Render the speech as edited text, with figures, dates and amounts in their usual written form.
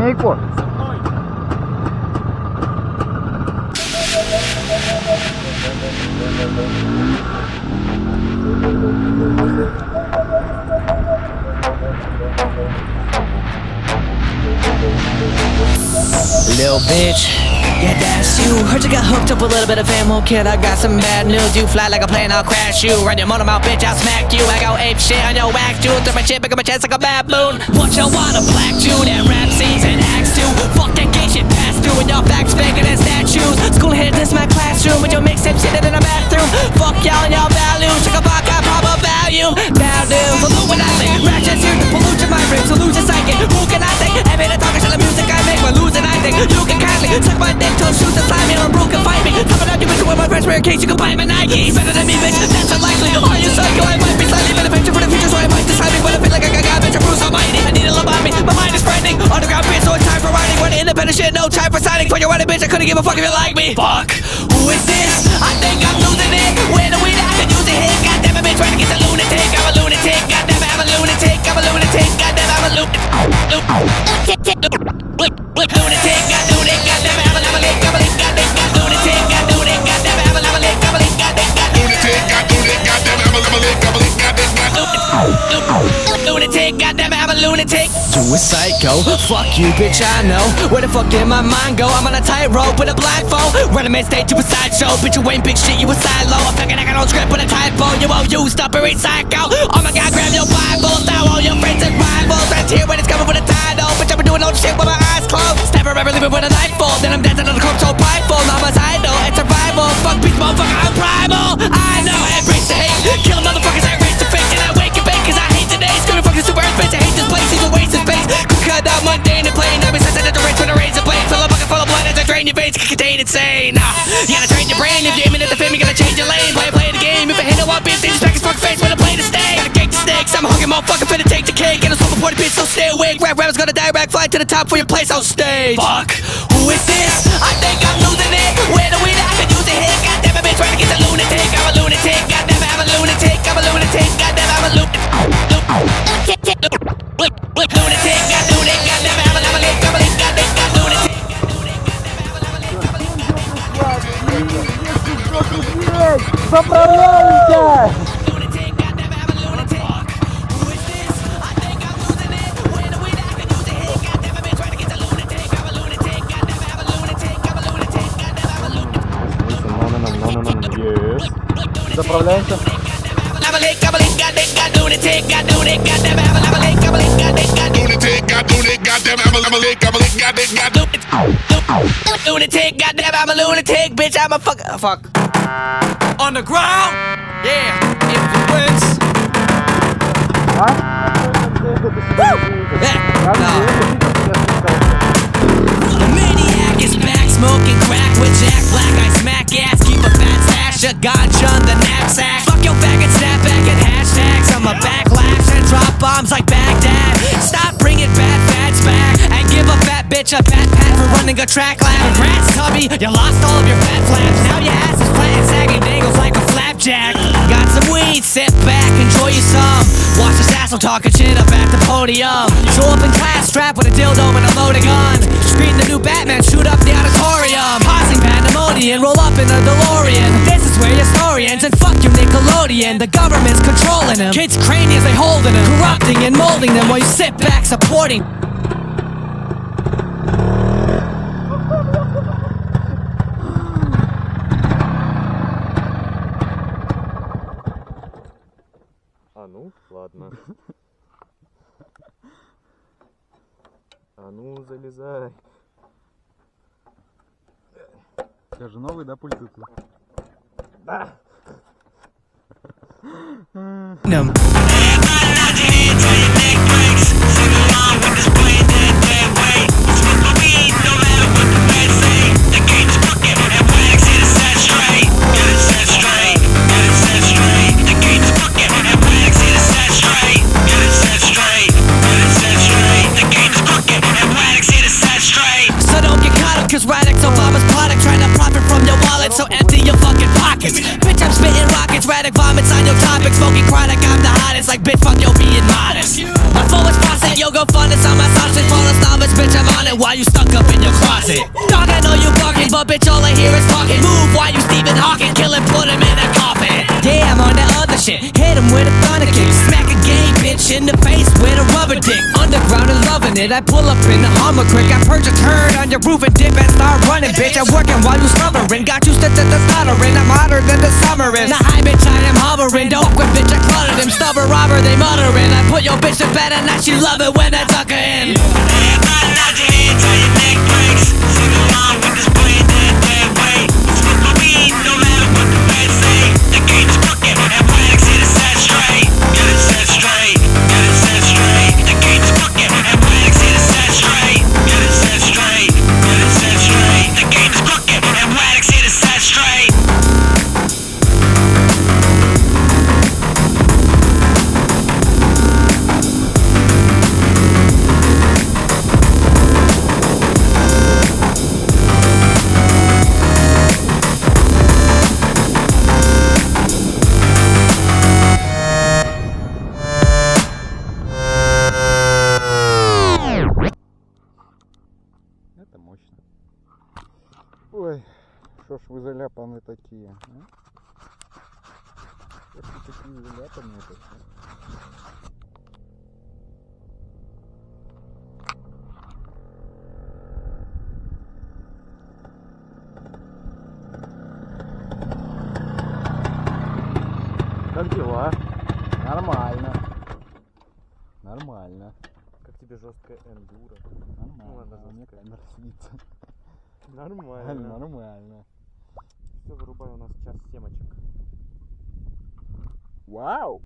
скамейку. Little bitch, yeah, that's you. Heard you got hooked up a little bit of ammo, kid. I got some bad news. You fly like a plane, I'll crash you. Run your motor mouth, bitch, I'll smack you. I go ape shit on your wax, you. Throw my shit back on my chest like a baboon. What you want, a black Jew? That rap season acts too. Fuck that gay shit passed through, and y'all facts bigger than statues. School hit this my classroom, with your mixtape sitting in the bathroom. Fuck y'all and y'all values. Check a vodka, proper value. Now do, Illuminati. Ratchet here to pollute your mind, ribs, to lose your psychic. Who can I think? Every the talking shit, the music I make, we're losing, I think. You can kindly suck my dick till shoes inside me, or a bro can fight me. Talking out you bitch with my friends, rare case you can buy my Nike. Better than me, bitch, that's unlikely. Are you psycho? I might be slightly better picture for the future, so I might decide me. But I feel like I got bitch, Bruce Almighty. I need a little about me, my mind is frightening. Underground bitch, so it's time for writing. When independent shit, no time for signing. For your writing bitch, I couldn't give a fuck if you like me. Fuck, who is this? I think I'm losing it. Where the weed I can use it hit. Goddamn it, bitch, trying to get a lunatic. I'm a lunatic, goddamn it, I'm a lunatic. I'm a lunatic, goddamn it, I'm a lunatic. Lunatic, goddamn it, goddamn it, I'm a lick, I'm a lick, goddamn it, lunatic, goddamn it, goddamn it, I'm a lick, I'm a lick, goddamn it, lunatic, goddamn it, goddamn it, I'm a lick, I'm a lick, goddamn it, lunatic, goddamn it, I'm a lunatic. You a psycho? Fuck you, bitch, I know. Where the fuck did my mind go? I'm on a tightrope with a blindfold. Run a mid-stage to a sideshow. Bitch, you ain't big shit, you a silo. I'm fucking, I got no script with a typo. You won't use, stop it, psycho. Oh my god, grab your Bible. Now all your friends and rivals. That's here when it's coming with a title. Bitch, I've been doing all the shit with my eyes closed. Never ever leaving with a knife fall. Then I'm dancing on the corpse so prideful. Now I'm a idol, it's survival. Fuck beast, motherfucker, I'm primal. I know, I embrace the hate. Kill motherfuckers, I erase the fake. And I wake and bake, cause I hate today. Screaming fucking super earth, bitch, I hate this place. He's a waste of space. Could cut out mundane and plain. I've been sensitive to race with a razor blade. Fill a bucket full of blood as I drain your veins. Can contain insane. You gotta train your brain. If you're aiming at the film, you gotta change your lane. Play the game. If I hit a one beat, then just back his fucking face with a blade to stay. Gotta cake the snakes. I'm a hungry motherfucker, finna take the cake. And a soul before the bitch, so stay awake. Rappers gonna direct fly to the top for your place on stage. Fuck, who is this? I think I'm losing it. Where the weed I can use it hit. Goddamn it, bitch, trying to get a lunatic. I'm a lunatic. Goddamn it, I'm a lunatic. I'm a lunatic. Goddamn it, I'm a lunatic. Lunatic, goddamn it, goddamn it, I'm a lick, I'm a lick, goddamn it, lunatic. Заправляемся! Заправляемся. Lunatic, goddamn, I'm a lunatic, bitch, I'm a fuck. On the ground, yeah, influence. The maniac is back, smoking crack with Jack Black. I smack ass, keep a fat stash, a ganja on the knapsack. Fuck your faggot, snap back and hashtags. I'm a backlash and drop bombs like Baghdad. Stop bringing bad fads back and give a fat bitch a fat pat for running a track lab. Congrats, Tubby, you lost all of your fat flaps. Now your ass is flat and sagging dangles like a flapjack. Got some weed, sit back, enjoy you some. Watch this asshole talking shit up at the podium. Show up in class, strapped with a dildo and a loaded gun. Scream the new Batman, shoot up the auditorium. Causing pandemonium, roll up in a DeLorean. This is where your historians and fuck your Nickelodeon. The government's controlling them. Kids' craniums, they holding them. Corrupting and molding them while you sit back supporting. А ну, ладно. А ну, залезай. Это же новый, да, пульт? Да. Cause Radix Obama's product trying to profit from your wallet, so empty your fucking pockets. Bitch, I'm spitting rockets, Radic vomits on your topic. Smoking chronic, I'm the hottest, like bitch, fuck yo being modest. My fullest process, yo go funnest on my sausage, flawless novice. bitch, I'm on it while you stuck up in your closet. Dog, I know you barking, but bitch, all I hear is talking. Move while you Stephen Hawking, kill him, put him in a coffin. Yeah, I'm on that other shit, hit him with a thunder kick. Smack a gay bitch in the face with a rubber dick. Underground and loving it, I pull up in the Hummer quick. I perch a turd on your roof and dip and start running, bitch. I'm working while you stubborn, got you stuttering. I'm hotter than the summer is. Now hi bitch, I am hovering, don't quit bitch, I cluttered him. Stubborn robber, they muttering. I put your bitch to bed and now she love it when I tuck her in. Everybody nod your head till your neck breaks. Sing along with this brain dead way. Smoke my weed, no matter what the feds say. The game's crooked and wax it is set straight. Get it set straight, get it set straight. The game's crooked and wax it is set straight. Get it set straight, get it set straight. The game's crooked and wax it is set straight. Это мощно. Ой, что ж вы заляпаны такие, а? Что ж вы такие заляпанные такие? Как дела? Нормально. Нормально. Как тебе жесткая эндуро? Нормально. ладно, Мне жесткая. камера садится. Нормально. Нормально. Все, вырубай, у нас час семочек. Вау!